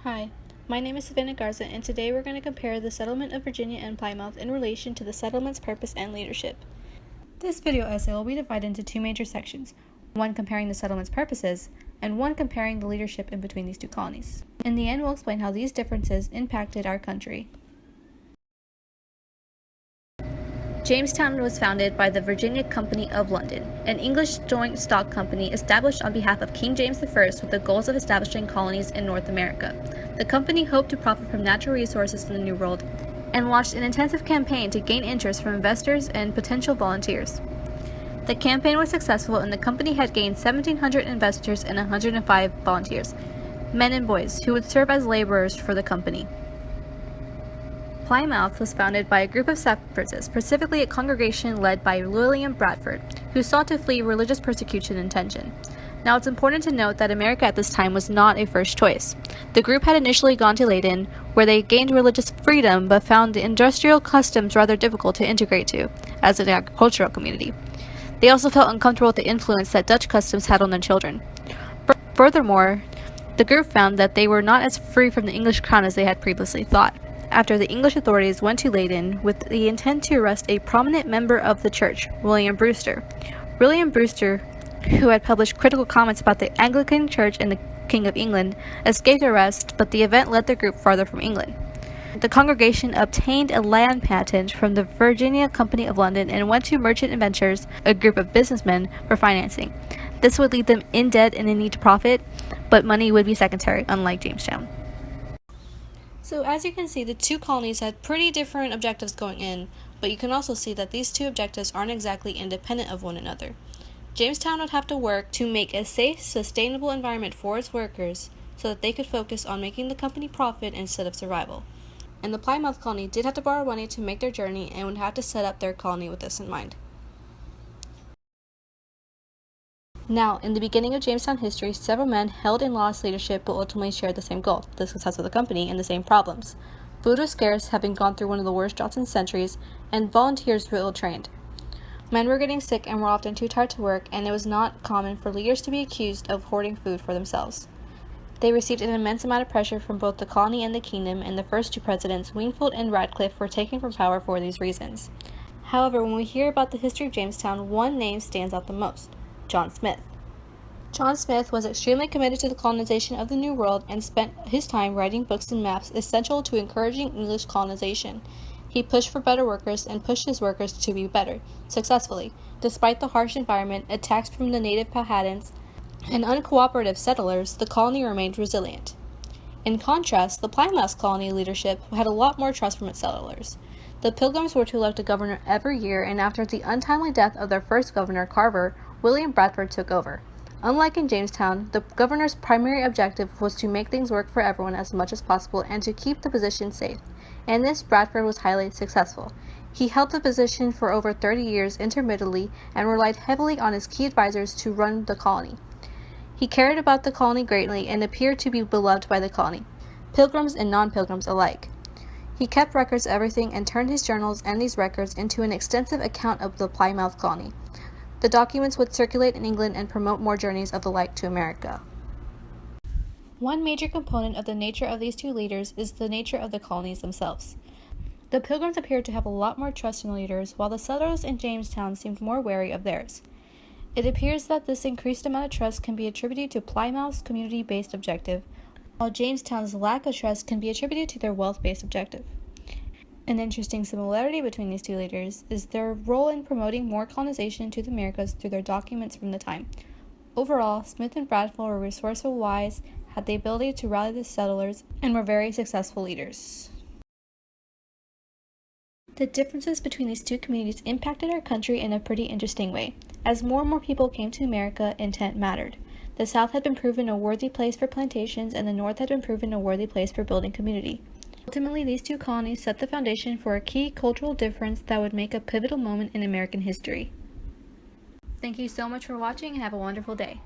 Hi, my name is Savannah Garza, and today we're going to compare the settlement of Virginia and Plymouth in relation to the settlement's purpose and leadership. This video essay will be divided into two major sections, one comparing the settlement's purposes, and one comparing the leadership in between these two colonies. In the end, we'll explain how these differences impacted our country. Jamestown was founded by the Virginia Company of London, an English joint stock company established on behalf of King James I with the goals of establishing colonies in North America. The company hoped to profit from natural resources in the New World and launched an intensive campaign to gain interest from investors and potential volunteers. The campaign was successful, and the company had gained 1,700 investors and 105 volunteers, men and boys, who would serve as laborers for the company. Plymouth was founded by a group of separatists, specifically a congregation led by William Bradford, who sought to flee religious persecution and tension. Now, it's important to note that America at this time was not a first choice. The group had initially gone to Leyden, where they gained religious freedom but found the industrial customs rather difficult to integrate to, as an agricultural community. They also felt uncomfortable with the influence that Dutch customs had on their children. Furthermore, the group found that they were not as free from the English crown as they had previously thought. After the English authorities went to Leyden with the intent to arrest a prominent member of the church, William Brewster. William Brewster, who had published critical comments about the Anglican Church and the King of England, escaped arrest, but the event led the group farther from England. The congregation obtained a land patent from the Virginia Company of London and went to Merchant Adventurers, a group of businessmen, for financing. This would leave them in debt and in need to profit, but money would be secondary, unlike Jamestown. So as you can see, the two colonies had pretty different objectives going in, but you can also see that these two objectives aren't exactly independent of one another. Jamestown would have to work to make a safe, sustainable environment for its workers so that they could focus on making the company profit instead of survival. And the Plymouth colony did have to borrow money to make their journey and would have to set up their colony with this in mind. Now, in the beginning of Jamestown history, several men held and lost leadership but ultimately shared the same goal, the success of the company, and the same problems. Food was scarce, having gone through one of the worst droughts in centuries, and volunteers were ill-trained. Men were getting sick and were often too tired to work, and it was not common for leaders to be accused of hoarding food for themselves. They received an immense amount of pressure from both the colony and the kingdom, and the first two presidents, Wingfield and Radcliffe, were taken from power for these reasons. However, when we hear about the history of Jamestown, one name stands out the most: John Smith. John Smith was extremely committed to the colonization of the New World and spent his time writing books and maps essential to encouraging English colonization. He pushed for better workers and pushed his workers to be better, successfully. Despite the harsh environment, attacks from the native Powhatans, and uncooperative settlers, the colony remained resilient. In contrast, the Plymouth colony leadership had a lot more trust from its settlers. The Pilgrims were to elect a governor every year, and after the untimely death of their first governor, Carver, William Bradford took over. Unlike in Jamestown, the governor's primary objective was to make things work for everyone as much as possible and to keep the position safe. In this, Bradford was highly successful. He held the position for over 30 years intermittently and relied heavily on his key advisors to run the colony. He cared about the colony greatly and appeared to be beloved by the colony, pilgrims and non-pilgrims alike. He kept records of everything and turned his journals and these records into an extensive account of the Plymouth colony. The documents would circulate in England and promote more journeys of the like to America. One major component of the nature of these two leaders is the nature of the colonies themselves. The Pilgrims appeared to have a lot more trust in leaders, while the settlers in Jamestown seemed more wary of theirs. It appears that this increased amount of trust can be attributed to Plymouth's community-based objective, while Jamestown's lack of trust can be attributed to their wealth-based objective. An interesting similarity between these two leaders is their role in promoting more colonization to the Americas through their documents from the time. Overall, Smith and Bradford were resourceful, wise, had the ability to rally the settlers, and were very successful leaders. The differences between these two communities impacted our country in a pretty interesting way. As more and more people came to America, intent mattered. The South had been proven a worthy place for plantations, and the North had been proven a worthy place for building community. Ultimately, these two colonies set the foundation for a key cultural difference that would make a pivotal moment in American history. Thank you so much for watching and have a wonderful day.